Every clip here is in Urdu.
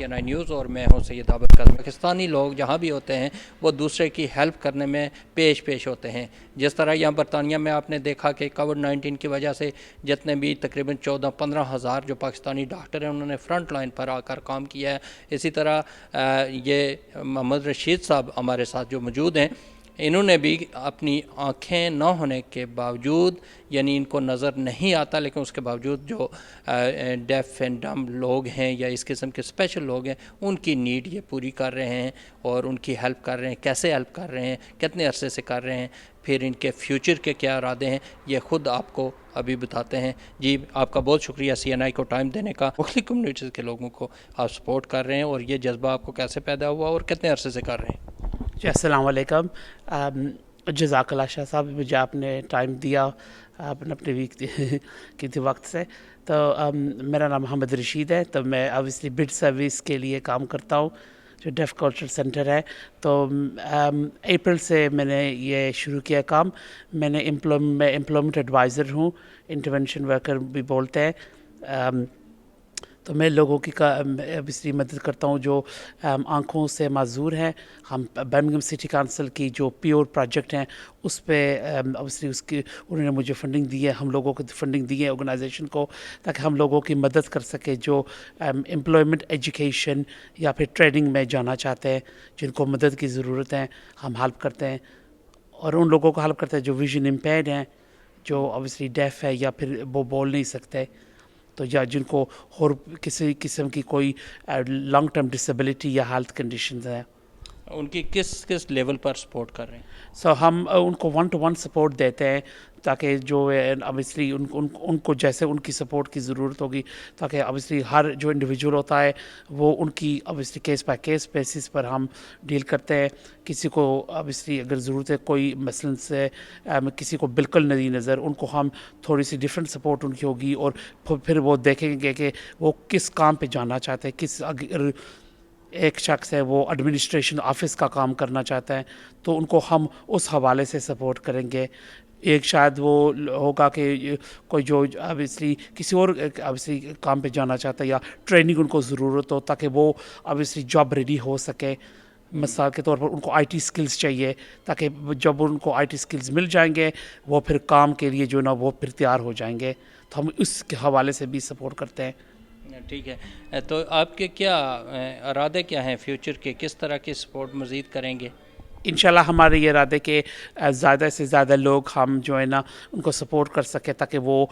CNI نیوز اور میں ہوں سید عابد قاسم۔ پاکستانی لوگ جہاں بھی ہوتے ہیں وہ دوسرے کی ہیلپ کرنے میں پیش ہوتے ہیں، جس طرح یہاں برطانیہ میں آپ نے دیکھا کہ کووڈ-19 کی وجہ سے جتنے بھی تقریباً 14-15 ہزار جو پاکستانی ڈاکٹر ہیں انہوں نے فرنٹ لائن پر آ کر کام کیا ہے۔ اسی طرح یہ محمد رشید صاحب ہمارے ساتھ جو موجود ہیں، انہوں نے بھی اپنی آنکھیں نہ ہونے کے باوجود، یعنی ان کو نظر نہیں آتا لیکن اس کے باوجود جو ڈیف اینڈ ڈم لوگ ہیں یا اس قسم کے اسپیشل لوگ ہیں ان کی نیڈ یہ پوری کر رہے ہیں اور ان کی ہیلپ کر رہے ہیں۔ کیسے ہیلپ کر رہے ہیں، کتنے عرصے سے کر رہے ہیں، پھر ان کے فیوچر کے کیا ارادے ہیں، یہ خود آپ کو ابھی بتاتے ہیں۔ جی آپ کا بہت شکریہ CNI کو ٹائم دینے کا۔ مختلف کمیونٹیز کے لوگوں کو آپ سپورٹ کر رہے ہیں اور یہ جذبہ آپ کو کیسے پیدا ہوا اور کتنے عرصے سے کر رہے ہیں؟ جی السلام علیکم، جزاک اللہ شاہ صاحب، مجھے آپ نے ٹائم دیا اپنے ویک کے وقت سے۔ تو میرا نام محمد رشید ہے، تو میں اوبیسلی بڈ سروس کے لیے کام کرتا ہوں جو ڈیف کلچر سینٹر ہے۔ تو اپریل سے میں نے یہ شروع کیا کام۔ میں امپلائمنٹ ایڈوائزر ہوں، انٹرونشن ورکر بھی بولتے ہیں۔ تو میں لوگوں کی اوبیسلی مدد کرتا ہوں جو آنکھوں سے معذور ہیں۔ ہم برمنگھم سٹی کونسل کی جو پیور پروجیکٹ ہیں اس پہ اوبیسلی انہوں نے مجھے فنڈنگ دی ہے، ہم لوگوں کو فنڈنگ دی ہے آرگنائزیشن کو، تاکہ ہم لوگوں کی مدد کر سکے جو امپلائمنٹ ایجوکیشن یا پھر ٹریننگ میں جانا چاہتے ہیں، جن کو مدد کی ضرورت ہے، ہم ہیلپ کرتے ہیں۔ اور ان لوگوں کو ہیلپ کرتے ہیں جو ویژن امپیئرڈ ہیں، جو اوبیسلی ڈیف ہے یا پھر وہ بول نہیں سکتے، تو یا جن کو اور کسی قسم کی کوئی لانگ ٹرم ڈسیبلٹی یا ہیلتھ کنڈیشنز ہیں۔ ان کی کس لیول پر سپورٹ کر رہے ہیں؟ سو ہم ان کو 1-to-1 سپورٹ دیتے ہیں، تاکہ جو اوبیسلی ان کو جیسے ان کی سپورٹ کی ضرورت ہوگی، تاکہ اوبیسلی ہر جو انڈیویجول ہوتا ہے وہ ان کی obviously case by case basis پر ہم ڈیل کرتے ہیں۔ کسی کو اوبیسلی اگر ضرورت ہے کوئی مثلاً سے کسی کو بالکل نہیں نظر، ان کو ہم تھوڑی سی ڈفرینٹ سپورٹ ان کی ہوگی، اور پھر وہ دیکھیں گے کہ وہ کس کام پہ جانا چاہتے ہیں۔ اگر ایک شخص ہے وہ ایڈمنسٹریشن آفس کا کام کرنا چاہتا ہے تو ان کو ہم اس حوالے سے سپورٹ کریں گے۔ ایک شاید وہ ہوگا کہ کوئی جو اوبیسلی کسی اور اوبیسلی کام پہ جانا چاہتا ہے یا ٹریننگ ان کو ضرورت ہو تاکہ وہ اوبیسلی جاب ریڈی ہو سکے۔ مثال کے طور پر ان کو IT سکلز چاہیے، تاکہ جب ان کو IT سکلز مل جائیں گے وہ پھر کام کے لیے جو نا وہ پھر تیار ہو جائیں گے۔ تو ہم اس کے حوالے سے بھی سپورٹ کرتے ہیں۔ ٹھیک ہے، تو آپ کے کیا ارادے کیا ہیں فیوچر کے؟ کس طرح کی سپورٹ مزید کریں گے؟ انشاءاللہ ہمارے یہ ارادے کہ زیادہ سے زیادہ لوگ ہم جو ہے نا ان کو سپورٹ کر سکے تاکہ وہ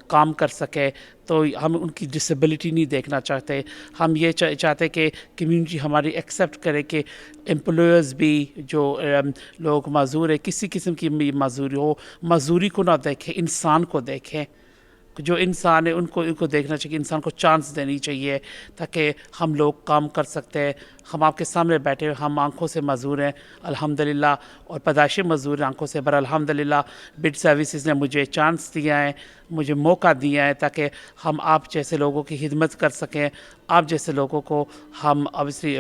کام کر سکے۔ تو ہم ان کی ڈسیبلٹی نہیں دیکھنا چاہتے، ہم یہ چاہتے کہ کمیونٹی ہماری ایکسیپٹ کرے کہ امپلائرز بھی جو لوگ معذور ہیں، کسی قسم کی معذوری ہو، معذوری کو نہ دیکھیں، انسان کو دیکھیں۔ جو انسان ہے ان کو دیکھنا چاہیے، انسان کو چانس دینی چاہیے تاکہ ہم لوگ کام کر سکتے ہیں۔ ہم آپ کے سامنے بیٹھے، ہم آنکھوں سے معذور ہیں الحمدللہ، اور پیدائشی معذور ہیں آنکھوں سے، پر الحمدللہ بڈ سروسز نے مجھے چانس دیا ہے، مجھے موقع دیا ہے تاکہ ہم آپ جیسے لوگوں کی خدمت کر سکیں۔ آپ جیسے لوگوں کو ہم اوبیسلی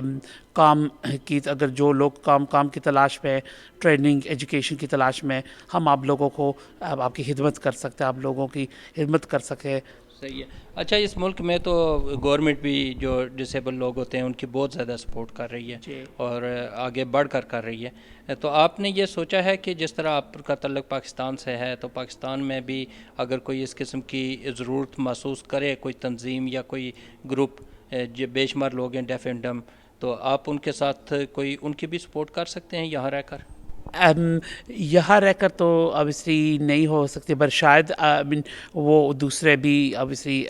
کام کی، اگر جو لوگ کام کی تلاش میں، ٹریننگ ایجوکیشن کی تلاش میں، ہم آپ لوگوں کو آپ کی خدمت کر سکتے ہیں، آپ لوگوں کی خدمت کر سکے۔ صحیح ہے۔ اچھا، اس ملک میں تو گورنمنٹ بھی جو ڈسیبل لوگ ہوتے ہیں ان کی بہت زیادہ سپورٹ کر رہی ہے جی، اور آگے بڑھ کر رہی ہے۔ تو آپ نے یہ سوچا ہے کہ جس طرح آپ کا تعلق پاکستان سے ہے تو پاکستان میں بھی اگر کوئی اس قسم کی ضرورت محسوس کرے، کوئی تنظیم یا کوئی گروپ، جو بے شمار لوگ ہیں ڈیف اینڈ ڈم، تو آپ ان کے ساتھ کوئی ان کی بھی سپورٹ کر سکتے ہیں یہاں رہ کر؟ یہاں رہ کر تو اوبیسلی نہیں ہو سکتے، پر شاید وہ دوسرے بھی اوبیسلی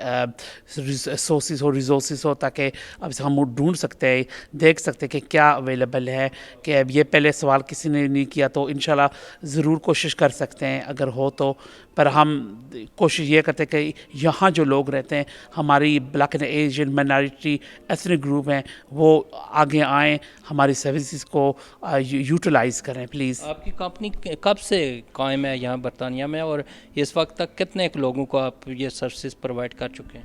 ریسورسز ہو تاکہ اب ہم وہ ڈھونڈ سکتے ہیں، دیکھ سکتے کہ کیا اویلیبل ہے۔ کہ اب یہ پہلے سوال کسی نے نہیں کیا تو انشاءاللہ ضرور کوشش کر سکتے ہیں اگر ہو تو۔ پر ہم کوشش یہ کرتے ہیں کہ یہاں جو لوگ رہتے ہیں، ہماری black and Asian minority ethnic group ہیں، وہ آگے آئیں، ہماری سروسز کو یوٹیلائز کریں پلیز۔ آپ کی کمپنی کب سے قائم ہے یہاں برطانیہ میں، اور اس وقت تک کتنے لوگوں کو آپ یہ سروسز پرووائڈ کر چکے ہیں؟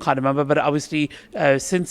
can't remember, but obviously since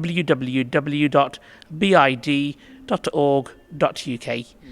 www.bid.org.uk.